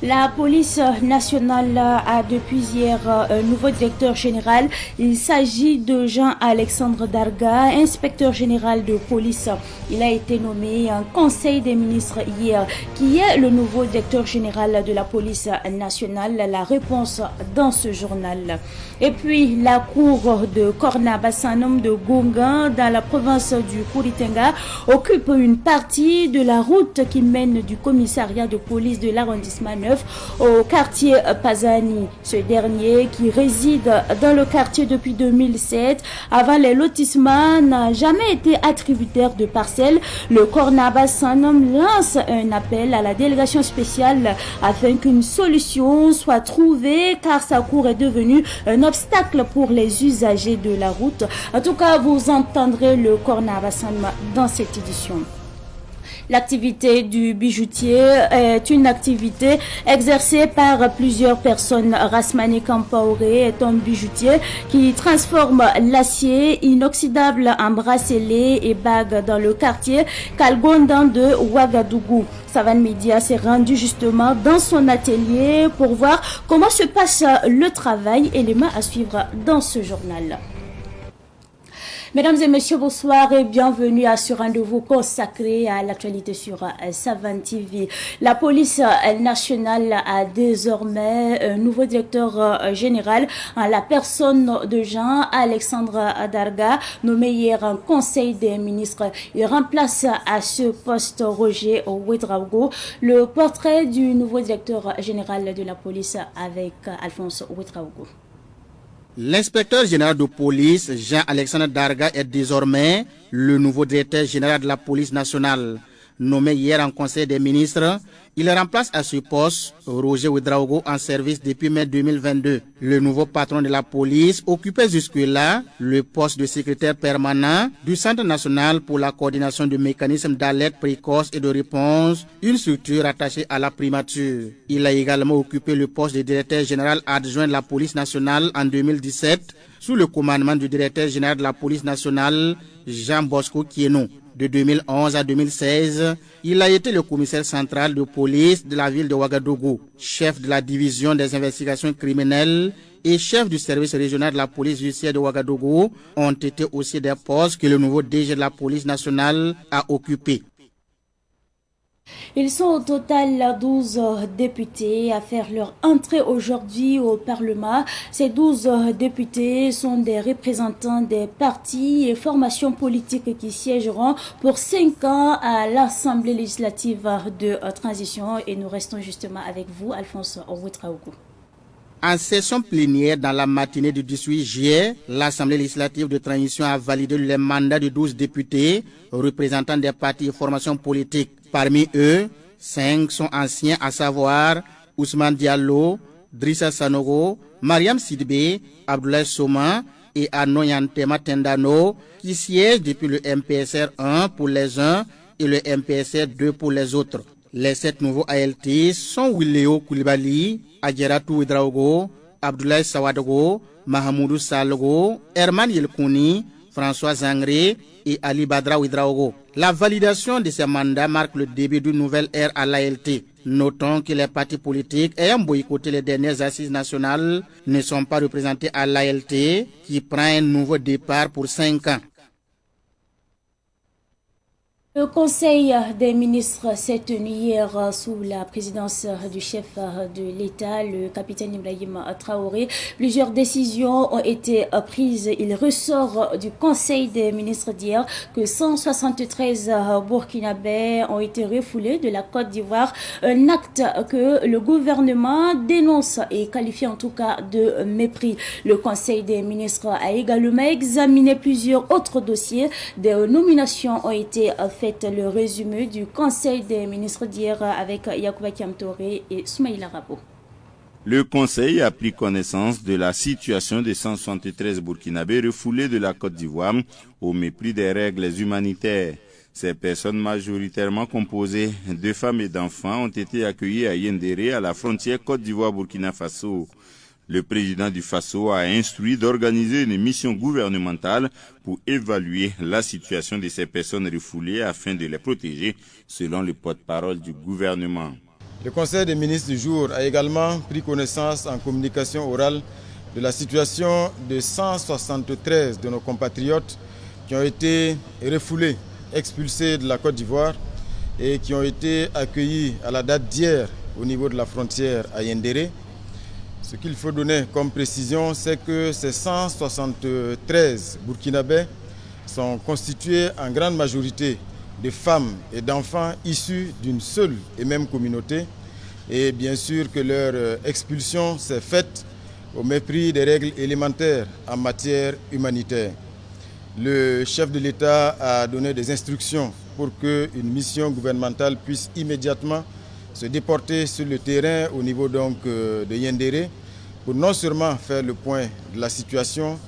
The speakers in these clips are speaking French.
La police nationale a depuis hier un nouveau directeur général. Il s'agit de Jean-Alexandre Darga, inspecteur général de police. Il a été nommé en Conseil des ministres hier. Qui est le nouveau directeur général de la police nationale? La réponse dans ce journal. Et puis la cour de Corna Bassanom de Gonga dans la province du Kouritenga occupe une partie de la route qui mène du commissariat de police de l'arrondissement 9 au quartier Pazani. Ce dernier, qui réside dans le quartier depuis 2007, avant les lotissements, n'a jamais été attributaire de parcelles. Le Corna Bassanom lance un appel à la délégation spéciale afin qu'une solution soit trouvée car sa cour est devenue un obstacle pour les usagers de la route. En tout cas, vous entendrez le Corna Bassanom dans cette édition. L'activité du bijoutier est une activité exercée par plusieurs personnes. Rasmani Kampaoré est un bijoutier qui transforme l'acier inoxydable en bracelets et bagues dans le quartier Kalgondan de Ouagadougou. Savan Media s'est rendu justement dans son atelier pour voir comment se passe le travail. Élément à suivre dans ce journal. Mesdames et messieurs, bonsoir et bienvenue à ce rendez-vous consacré à l'actualité sur Savan TV. La police nationale a désormais un nouveau directeur général en la personne de Jean-Alexandre Darga, nommé hier en Conseil des ministres. Il remplace à ce poste Roger Ouedraogo. Le portrait du nouveau directeur général de la police avec Alphonse Ouedraogo. L'inspecteur général de police, Jean-Alexandre Darga, est désormais le nouveau directeur général de la police nationale. Nommé hier en Conseil des ministres, il remplace à ce poste Roger Ouedraogo en service depuis mai 2022. Le nouveau patron de la police occupait jusque-là le poste de secrétaire permanent du Centre national pour la coordination du mécanisme d'alerte précoce et de réponse, une structure attachée à la primature. Il a également occupé le poste de directeur général adjoint de la police nationale en 2017 sous le commandement du directeur général de la police nationale, Jean Bosco Kieno. De 2011 à 2016, il a été le commissaire central de police de la ville de Ouagadougou, chef de la division des investigations criminelles et chef du service régional de la police judiciaire de Ouagadougou ont été aussi des postes que le nouveau DG de la police nationale a occupés. Ils sont au total 12 députés à faire leur entrée aujourd'hui au Parlement. Ces 12 députés sont des représentants des partis et formations politiques qui siégeront pour 5 ans à l'Assemblée législative de transition. Et nous restons justement avec vous, Alphonse Ouedraogo. En session plénière dans la matinée du 18 juillet, l'Assemblée législative de transition a validé les mandats de 12 députés représentant des partis et formations politiques. Parmi eux, 5 sont anciens, à savoir Ousmane Diallo, Drissa Sanogo, Mariam Sidibé, Abdoulaye Soma et Anoyantema Tendano, qui siègent depuis le MPSR 1 pour les uns et le MPSR 2 pour les autres. Les 7 nouveaux ALT sont Willéo Koulibaly, Adjaratou Ouedraogo, Abdoulaye Sawadogo, Mahamoudou Salogo, Herman Yelkouni, François Zangré et Ali Badra Ouedraogo. La validation de ces mandats marque le début d'une nouvelle ère à l'ALT. Notons que les partis politiques ayant boycotté les dernières assises nationales ne sont pas représentés à l'ALT qui prend un nouveau départ pour 5 ans. Le Conseil des ministres s'est tenu hier sous la présidence du chef de l'État, le capitaine Ibrahim Traoré. Plusieurs décisions ont été prises. Il ressort du Conseil des ministres d'hier que 173 Burkinabés ont été refoulés de la Côte d'Ivoire. Un acte que le gouvernement dénonce et qualifie en tout cas de mépris. Le Conseil des ministres a également examiné plusieurs autres dossiers. Des nominations ont été faites. Le résumé du Conseil des ministres d'hier avec Yacouba Kiamtoré et Soumaïla Rabo. Le Conseil a pris connaissance de la situation des 173 Burkinabés refoulés de la Côte d'Ivoire au mépris des règles humanitaires. Ces personnes majoritairement composées de femmes et d'enfants ont été accueillies à Yendéré à la frontière Côte d'Ivoire-Burkina Faso. Le président du Faso a instruit d'organiser une mission gouvernementale pour évaluer la situation de ces personnes refoulées afin de les protéger, selon le porte-parole du gouvernement. Le Conseil des ministres du jour a également pris connaissance en communication orale de la situation de 173 de nos compatriotes qui ont été refoulés, expulsés de la Côte d'Ivoire et qui ont été accueillis à la date d'hier au niveau de la frontière à Yendéré. Ce qu'il faut donner comme précision, c'est que ces 173 Burkinabés sont constitués en grande majorité de femmes et d'enfants issus d'une seule et même communauté. Et bien sûr que leur expulsion s'est faite au mépris des règles élémentaires en matière humanitaire. Le chef de l'État a donné des instructions pour qu'une mission gouvernementale puisse immédiatement se déporter sur le terrain au niveau de Yendéré pour non seulement faire le point de la situation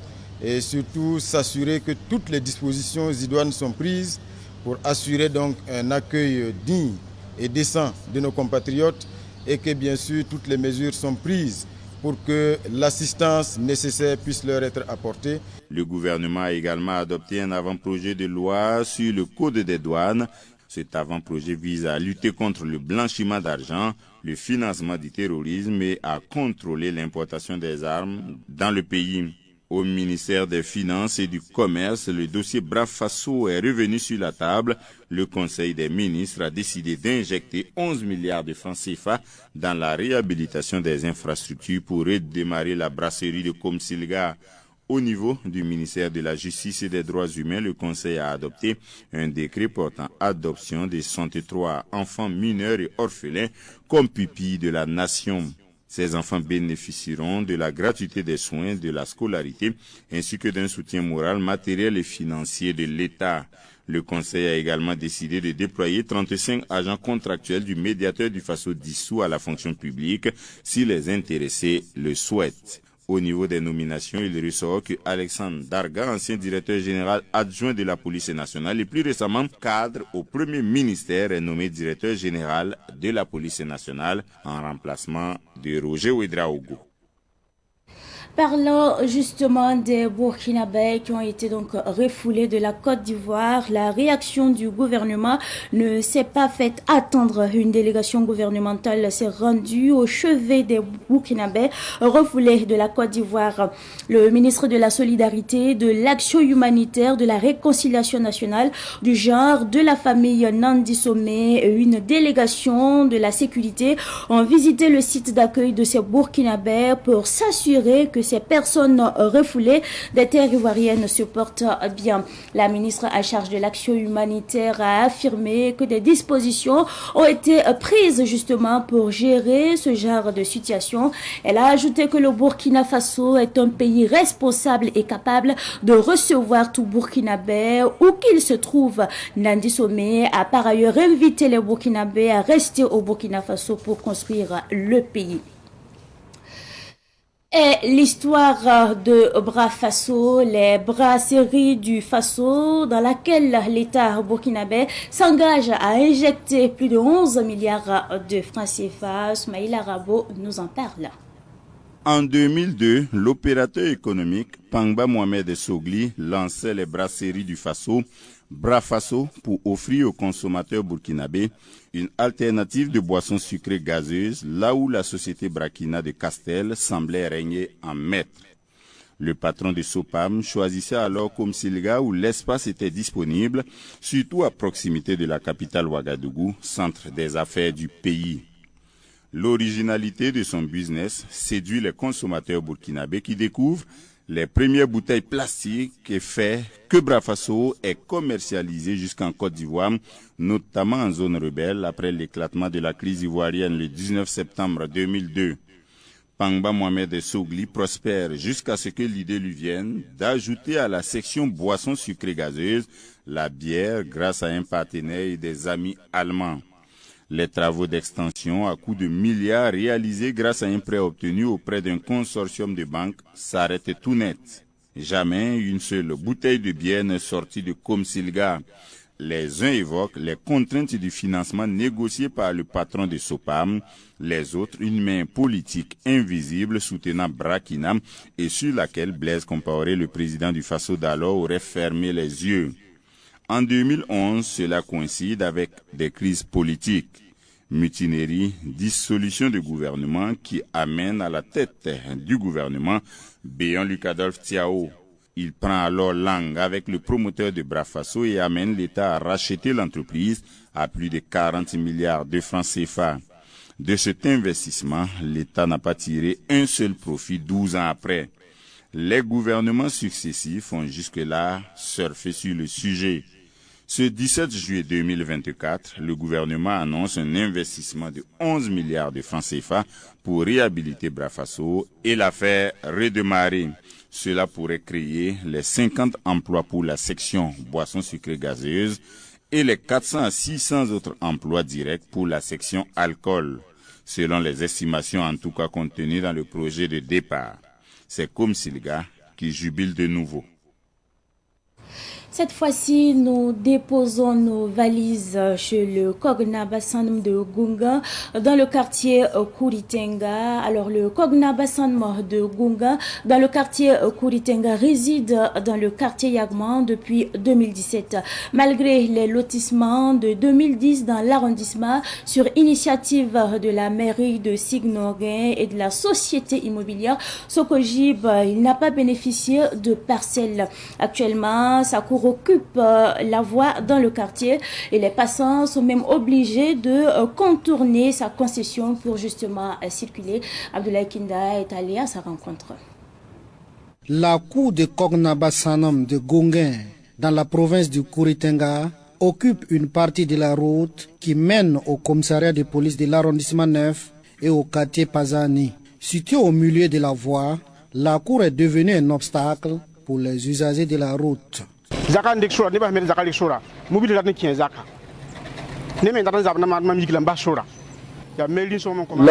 et surtout s'assurer que toutes les dispositions idoines sont prises pour assurer donc un accueil digne et décent de nos compatriotes et que bien sûr toutes les mesures sont prises pour que l'assistance nécessaire puisse leur être apportée. Le gouvernement a également adopté un avant-projet de loi sur le code des douanes. Cet avant-projet vise à lutter contre le blanchiment d'argent, le financement du terrorisme et à contrôler l'importation des armes dans le pays. Au ministère des Finances et du Commerce, le dossier Brafasso est revenu sur la table. Le Conseil des ministres a décidé d'injecter 11 milliards de francs CFA dans la réhabilitation des infrastructures pour redémarrer la brasserie de Komsilga. Au niveau du ministère de la Justice et des Droits humains, le Conseil a adopté un décret portant adoption des 63 enfants mineurs et orphelins comme pupilles de la nation. Ces enfants bénéficieront de la gratuité des soins, de la scolarité, ainsi que d'un soutien moral, matériel et financier de l'État. Le Conseil a également décidé de déployer 35 agents contractuels du médiateur du Faso dissous à la fonction publique si les intéressés le souhaitent. Au niveau des nominations, il ressort que Alexandre Darga, ancien directeur général adjoint de la police nationale et plus récemment cadre au premier ministère, est nommé directeur général de la police nationale en remplacement de Roger Ouedraogo. Parlons justement des Burkinabés qui ont été donc refoulés de la Côte d'Ivoire. La réaction du gouvernement ne s'est pas faite attendre. Une délégation gouvernementale s'est rendue au chevet des Burkinabés refoulés de la Côte d'Ivoire. Le ministre de la Solidarité, de l'Action humanitaire, de la Réconciliation nationale, du genre, de la famille Nandi Somé et une délégation de la sécurité ont visité le site d'accueil de ces Burkinabés pour s'assurer que ces personnes refoulées des terres ivoiriennes se portent bien. La ministre en charge de l'action humanitaire a affirmé que des dispositions ont été prises justement pour gérer ce genre de situation. Elle a ajouté que le Burkina Faso est un pays responsable et capable de recevoir tout Burkinabé où qu'il se trouve. Nandi Somé a par ailleurs invité les Burkinabés à rester au Burkina Faso pour construire le pays. Et l'histoire de Brafasso, les brasseries du Faso, dans laquelle l'État burkinabé s'engage à injecter plus de 11 milliards de francs CFA. Smaïla Rabo nous en parle. En 2002, l'opérateur économique Pangba Mohamed Sogli lançait les brasseries du Faso, Brafasso, pour offrir aux consommateurs burkinabés une alternative de boissons sucrées gazeuses, là où la société Brakina de Castel semblait régner en maître. Le patron de Sopam choisissait alors Komsilga où l'espace était disponible, surtout à proximité de la capitale Ouagadougou, centre des affaires du pays. L'originalité de son business séduit les consommateurs burkinabés qui découvrent les premières bouteilles plastiques et fait que Brafasso est commercialisé jusqu'en Côte d'Ivoire, notamment en zone rebelle après l'éclatement de la crise ivoirienne le 19 septembre 2002. Pangba Mohamed Sogli prospère jusqu'à ce que l'idée lui vienne d'ajouter à la section boissons sucrées gazeuses la bière grâce à un partenaire et des amis allemands. Les travaux d'extension à coût de milliards réalisés grâce à un prêt obtenu auprès d'un consortium de banques s'arrêtent tout net. Jamais une seule bouteille de bière n'est sortie de Komsilga. Les uns évoquent les contraintes du financement négocié par le patron de Sopam, les autres une main politique invisible soutenant Brakina et sur laquelle Blaise Compaoré, le président du Faso d'alors, aurait fermé les yeux. En 2011, cela coïncide avec des crises politiques. Mutinerie, dissolution du gouvernement qui amène à la tête du gouvernement Béon Luc-Adolphe Tiao. Il prend alors langue avec le promoteur de Brafasso et amène l'État à racheter l'entreprise à plus de 40 milliards de francs CFA. De cet investissement, l'État n'a pas tiré un seul profit 12 ans après. Les gouvernements successifs ont jusque-là surfé sur le sujet. Ce 17 juillet 2024, le gouvernement annonce un investissement de 11 milliards de francs CFA pour réhabiliter Brafasso et la faire redémarrer. Cela pourrait créer les 50 emplois pour la section boissons sucrées gazeuses et les 400 à 600 autres emplois directs pour la section alcool, selon les estimations en tout cas contenues dans le projet de départ. C'est comme Silga qui jubile de nouveau. Cette fois-ci, nous déposons nos valises chez le Kogna Bassanm de Gunga dans le quartier Kouritenga. Alors, le Kogna Bassanm de Gunga dans le quartier Kouritenga réside dans le quartier Yagman depuis 2017. Malgré les lotissements de 2010 dans l'arrondissement sur initiative de la mairie de Signoguin et de la société immobilière Sokojib, il n'a pas bénéficié de parcelles. Actuellement, sa cour occupe la voie dans le quartier et les passants sont même obligés de contourner sa concession pour justement circuler. Abdoulaye Kinda est allé à sa rencontre. La cour de Kogna Bassanm de Gunga dans la province du Kouritenga occupe une partie de la route qui mène au commissariat de police de l'arrondissement 9 et au quartier Pazani. Située au milieu de la voie, la cour est devenue un obstacle pour les usagers de la route. La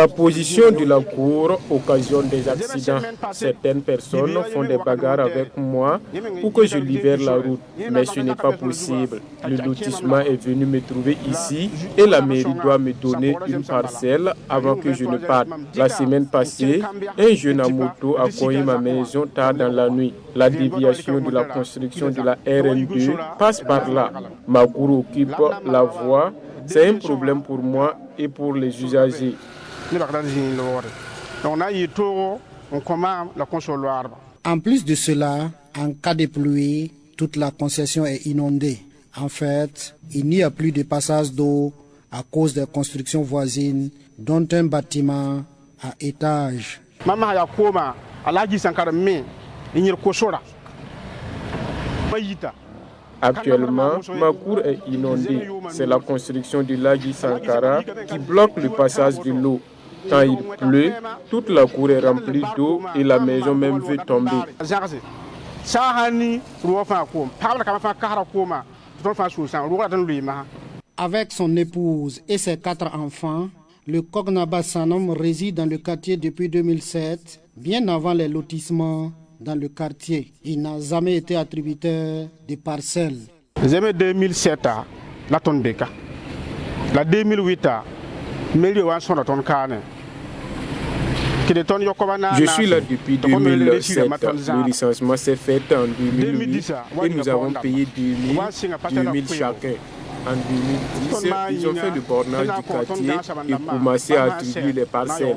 position de la cour occasionne des accidents. Certaines personnes font des bagarres avec moi pour que je libère la route, mais ce n'est pas possible. Le lotissement est venu me trouver ici et la mairie doit me donner une parcelle avant que je ne parte. La semaine passée, un jeune à moto a cogné ma maison tard dans la nuit. La déviation de la construction de la RN2 passe par là. Ma cour occupe la voie. C'est un problème pour moi et pour les usagers. En plus de cela, en cas de pluie, toute la concession est inondée. En fait, il n'y a plus de passage d'eau à cause des constructions voisines, dont un bâtiment à étage. Actuellement, ma cour est inondée. C'est la construction du Lagi Sankara qui bloque le passage de l'eau. Quand il pleut, toute la cour est remplie d'eau et la maison même veut tomber. Avec son épouse et ses 4 enfants, le Kogna Bassanm réside dans le quartier depuis 2007, bien avant les lotissements dans le quartier. Il n'a jamais été attributeur de parcelles. En 2007, la tonne beka. La 2008, je suis là depuis 2007. Le licenciement s'est fait en 2008 et nous avons payé 2000 chacun. En 2010, ils ont fait le bornage du quartier et commencé à attribuer les parcelles.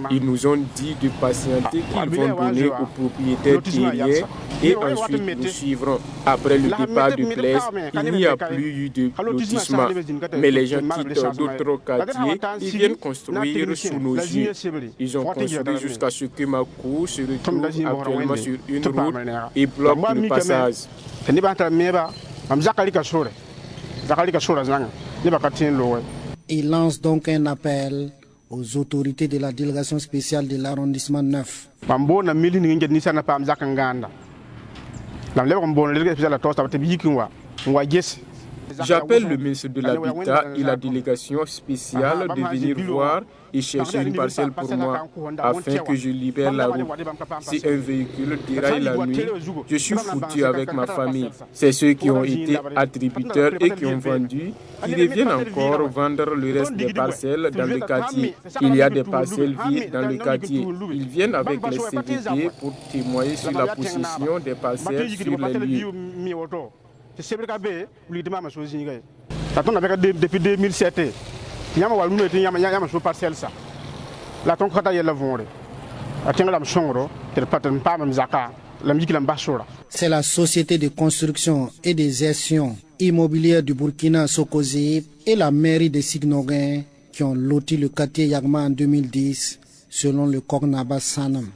Ils nous ont dit de patienter qu'ils vont donner aux propriétaires terriens et ensuite nous suivrons. Après le départ de Blaise, il n'y a plus eu de lotissement. Mais les gens quittent d'autres quartiers et viennent construire sous nos yeux. Ils ont construit jusqu'à ce que ma cour se retrouve actuellement sur une route et bloque le passage. Il lance donc un appel aux autorités de la délégation spéciale de l'arrondissement 9. J'appelle le ministre de l'Habitat et la délégation spéciale de venir voir et chercher une parcelle pour moi afin que je libère la route. Si un véhicule déraille la nuit, je suis foutu avec ma famille. C'est ceux qui ont été attributeurs et qui ont vendu qui reviennent encore vendre le reste des parcelles dans le quartier. Il y a des parcelles vides dans le quartier. Ils viennent avec les CVD pour témoigner sur la possession des parcelles sur les lieux. Depuis 2007, yama waluno te yama so parcelle ça la ton khata yela vore atenga la mshongro te patan pam mzaka la musique la mbashora. C'est la société de construction et de gestion immobilière du Burkina Sokosi et la mairie de Signoguin qui ont loti le quartier Yagma en 2010 selon le Kognaba Sanam.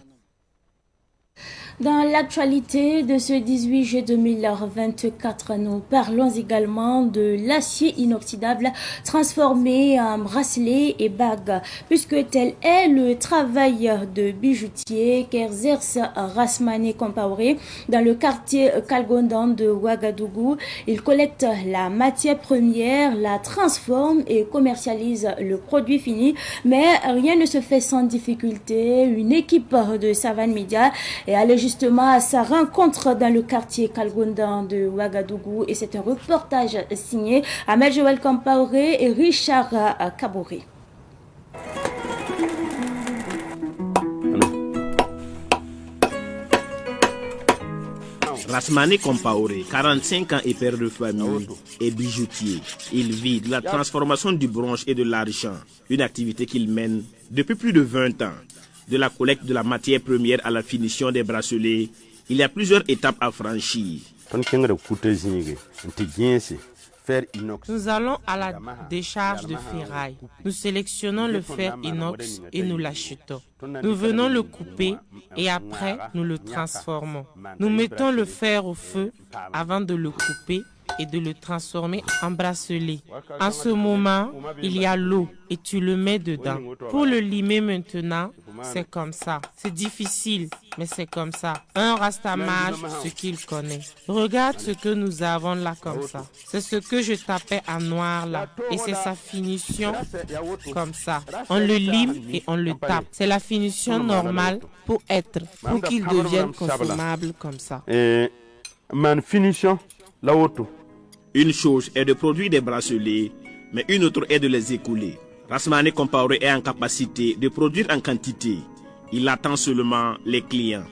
Dans l'actualité de ce 18 juillet 2024, nous parlons également de l'acier inoxydable transformé en bracelet et bague, puisque tel est le travail de bijoutier qu'exerce Rasmane Compaoré dans le quartier Kalgondan de Ouagadougou. Il collecte la matière première, la transforme et commercialise le produit fini, mais rien ne se fait sans difficulté. Une équipe de Savane Media est allée justement à sa rencontre dans le quartier Kalgondan de Ouagadougou et c'est un reportage signé Ahmed Joël Compaoré et Richard Kaboré. Rasmane Compaoré, 45 ans et père de famille, est bijoutier. Il vit de la transformation du bronze et de l'argent, une activité qu'il mène depuis plus de 20 ans. De la collecte de la matière première à la finition des bracelets, il y a plusieurs étapes à franchir. Nous allons à la décharge de ferraille. Nous sélectionnons le fer inox et nous l'achetons. Nous venons le couper et après nous le transformons. Nous mettons le fer au feu avant de le couper et de le transformer en bracelet. En ce moment, il y a l'eau et tu le mets dedans. Pour le limer maintenant, c'est comme ça. C'est difficile, mais c'est comme ça. Un rastamage, ce qu'il connaît. Regarde ce que nous avons là comme ça. C'est ce que je tapais en noir là. Et c'est sa finition comme ça. On le lime et on le tape. C'est la finition normale pour qu'il devienne consommable comme ça. Une chose est de produire des bracelets, mais une autre est de les écouler. Rasmane Compaoré est en capacité de produire en quantité. Il attend seulement les clients.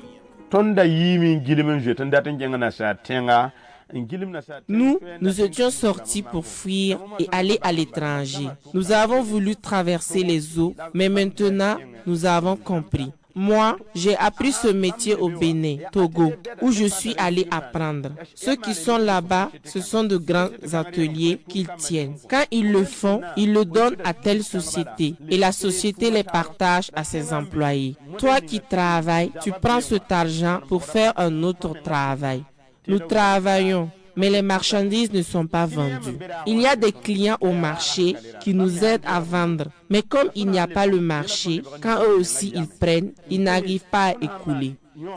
Nous étions sortis pour fuir et aller à l'étranger. Nous avons voulu traverser les eaux, mais maintenant, nous avons compris. Moi, j'ai appris ce métier au Bénin, Togo, où je suis allé apprendre. Ceux qui sont là-bas, ce sont de grands ateliers qu'ils tiennent. Quand ils le font, ils le donnent à telle société et la société les partage à ses employés. Toi qui travailles, tu prends cet argent pour faire un autre travail. Nous travaillons, mais les marchandises ne sont pas vendues. Il y a des clients au marché qui nous aident à vendre. Mais comme il n'y a pas le marché, quand eux aussi ils prennent, ils n'arrivent pas à écouler.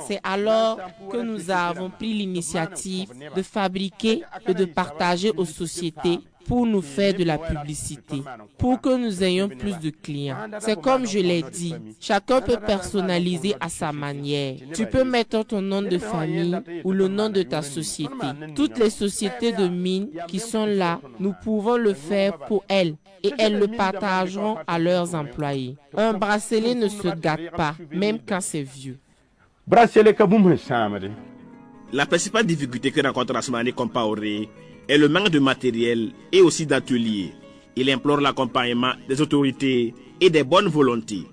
C'est alors que nous avons pris l'initiative de fabriquer et de partager aux sociétés pour nous faire de la publicité, pour que nous ayons plus de clients. C'est comme je l'ai dit, chacun peut personnaliser à sa manière. Tu peux mettre ton nom de famille ou le nom de ta société. Toutes les sociétés de mines qui sont là, nous pouvons le faire pour elles et elles le partageront à leurs employés. Un bracelet ne se gâte pas, même quand c'est vieux. La principale difficulté que rencontre Rasmane Compaoré est le manque de matériel et aussi d'ateliers. Il implore l'accompagnement des autorités et des bonnes volontés.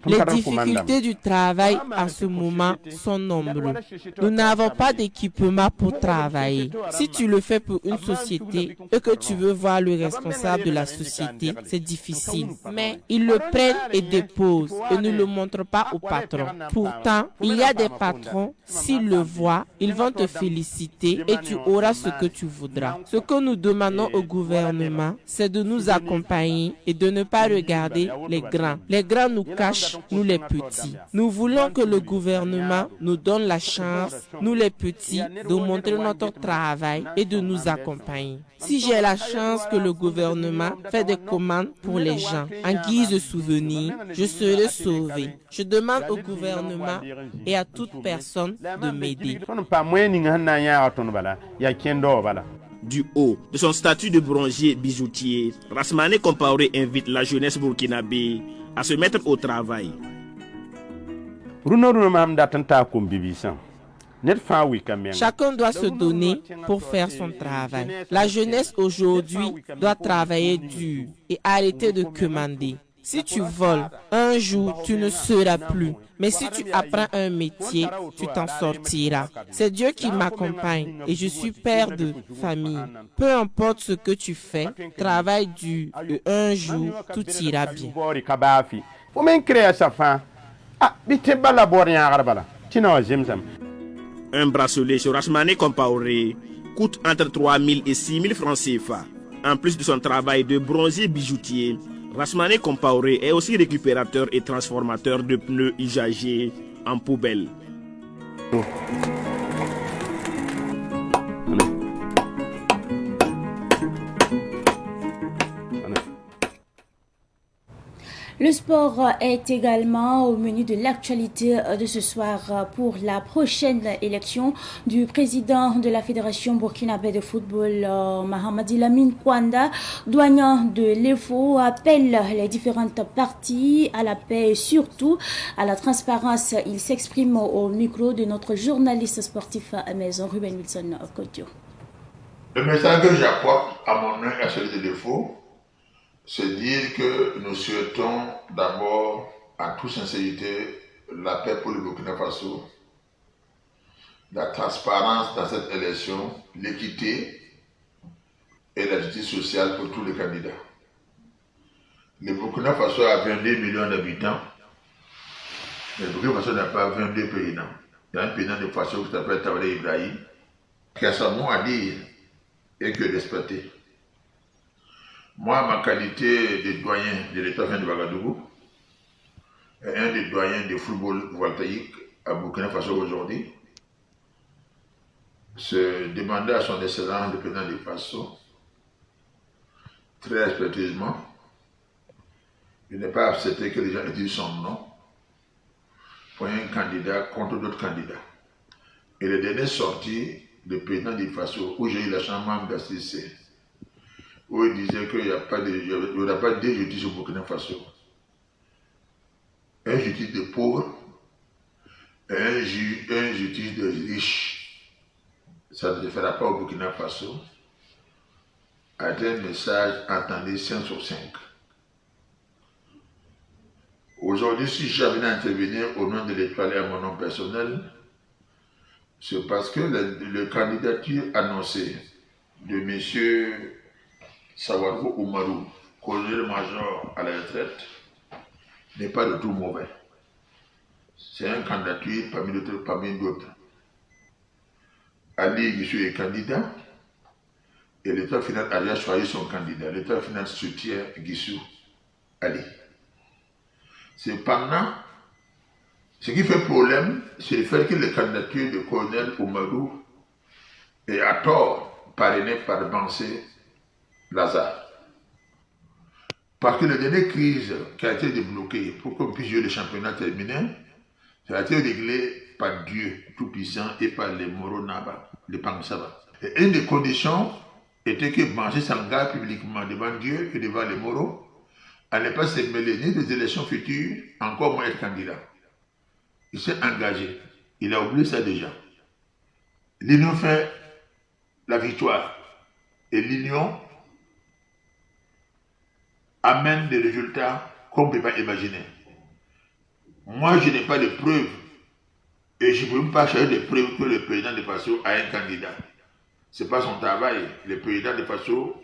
Les difficultés du travail en ce moment sont nombreuses. Nous n'avons pas d'équipement pour travailler. Si tu le fais pour une société et que tu veux voir le responsable de la société, c'est difficile. Mais ils le prennent et déposent et ne le montrent pas au patron. Pourtant, il y a des patrons, s'ils le voient, ils vont te féliciter et tu auras ce que tu voudras. Ce que nous demandons au gouvernement, c'est de nous accompagner et de ne pas regarder les grands. Les grands nous cachent, nous les petits. Nous voulons que le gouvernement nous donne la chance, nous les petits, de montrer notre travail et de nous accompagner. Si j'ai la chance que le gouvernement fait des commandes pour les gens en guise de souvenir, je serai sauvé. Je demande au gouvernement et à toute personne de m'aider. Du haut de son statut de bronzier bijoutier, Rasmane Compaoré invite la jeunesse burkinabé à se mettre au travail. Chacun doit se donner pour faire son travail. La jeunesse aujourd'hui doit travailler dur et arrêter de commander. Si tu voles, un jour, tu ne seras plus. Mais si tu apprends un métier, tu t'en sortiras. C'est Dieu qui m'accompagne et je suis père de famille. Peu importe ce que tu fais, travaille dur et un jour, tout ira bien. Un bracelet sur Rasmane Compaoré coûte entre 3 000 et 6 000 francs CFA. En plus de son travail de bronzier bijoutier, Rasmane Compaoré est aussi récupérateur et transformateur de pneus usagés en poubelle. Le sport est également au menu de l'actualité de ce soir pour la prochaine élection du président de la Fédération burkinabé de football, Mahamadi Lamine Kwanda, douanier de l'EFO, appelle les différentes parties à la paix et surtout à la transparence. Il s'exprime au micro de notre journaliste sportif à Maison, Ruben Wilson Kodjo. Le message que j'apporte à mon nom et à celui de l'EFO, c'est dire que nous souhaitons d'abord, en toute sincérité, la paix pour le Burkina Faso, la transparence dans cette élection, l'équité et la justice sociale pour tous les candidats. Le Burkina Faso a 22 millions d'habitants, mais le Burkina Faso n'a pas 22 présidents. Il y a un président de Faso qui s'appelle Tabaré Ibrahim, qui a son mot à dire et que respecter. Moi, ma qualité de doyen de l'État de Ouagadougou, et un des doyens de football voltaïque à Burkina Faso aujourd'hui, se demander à son excellence le président de Faso, très respectueusement, il n'est pas accepté que les gens disent son nom pour un candidat contre d'autres candidats. Et le dernier sorti, le président de Faso, où j'ai eu la chambre d'assister, où il disait qu'il n'y aura pas de justice au Burkina Faso. Un justice de pauvres et un justice de riches. Ça ne se fera pas au Burkina Faso. A été un message entendu 5 sur 5. Aujourd'hui, si j'avais à intervenir au nom de l'Étoile et à mon nom personnel, c'est parce que la candidature annoncée de M. Sawarou Oumarou, colonel-major à la retraite, n'est pas de tout mauvais. C'est un candidature parmi d'autres. Ali Guissou est candidat et l'État final a choisi son candidat. L'État final soutient Guissou Ali. Cependant, ce qui fait problème, c'est le fait que la candidature de colonel Oumarou est à tort parrainée par Bansé Lazare. Parce que la dernière crise qui a été débloquée pour qu'on puisse jouer le championnat terminé, ça a été réglé par Dieu Tout-Puissant et par les Moro Naba, les Pangsaba. Et une des conditions était que Bansé s'engage publiquement devant Dieu et devant les Moro à ne pas se mêler ni des élections futures, encore moins être candidat. Il s'est engagé. Il a oublié ça déjà. L'union fait la victoire. Et l'union amène des résultats qu'on ne peut pas imaginer. Moi, je n'ai pas de preuves et je ne peux même pas chercher des preuves que le président de Faso a un candidat. Ce n'est pas son travail. Le président de Faso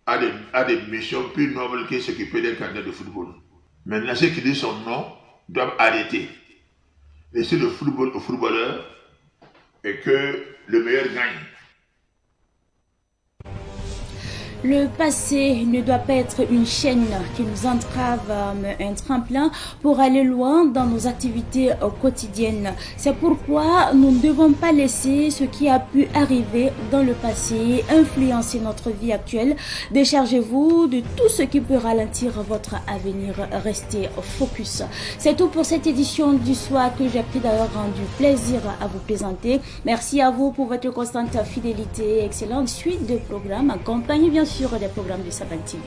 a des missions plus nobles que s'occuper d'un candidat de football. Maintenant, ceux qui disent son nom doivent arrêter. Laisser le football aux footballeurs et que le meilleur gagne. Le passé ne doit pas être une chaîne qui nous entrave, mais un tremplin pour aller loin dans nos activités quotidiennes. C'est pourquoi nous ne devons pas laisser ce qui a pu arriver dans le passé influencer notre vie actuelle. Déchargez-vous de tout ce qui peut ralentir votre avenir. Restez focus. C'est tout pour cette édition du soir que j'ai pris d'ailleurs rendu plaisir à vous présenter. Merci à vous pour votre constante fidélité. Excellente suite de programmes. Accompagnez bien sûr des programmes de Saban TV.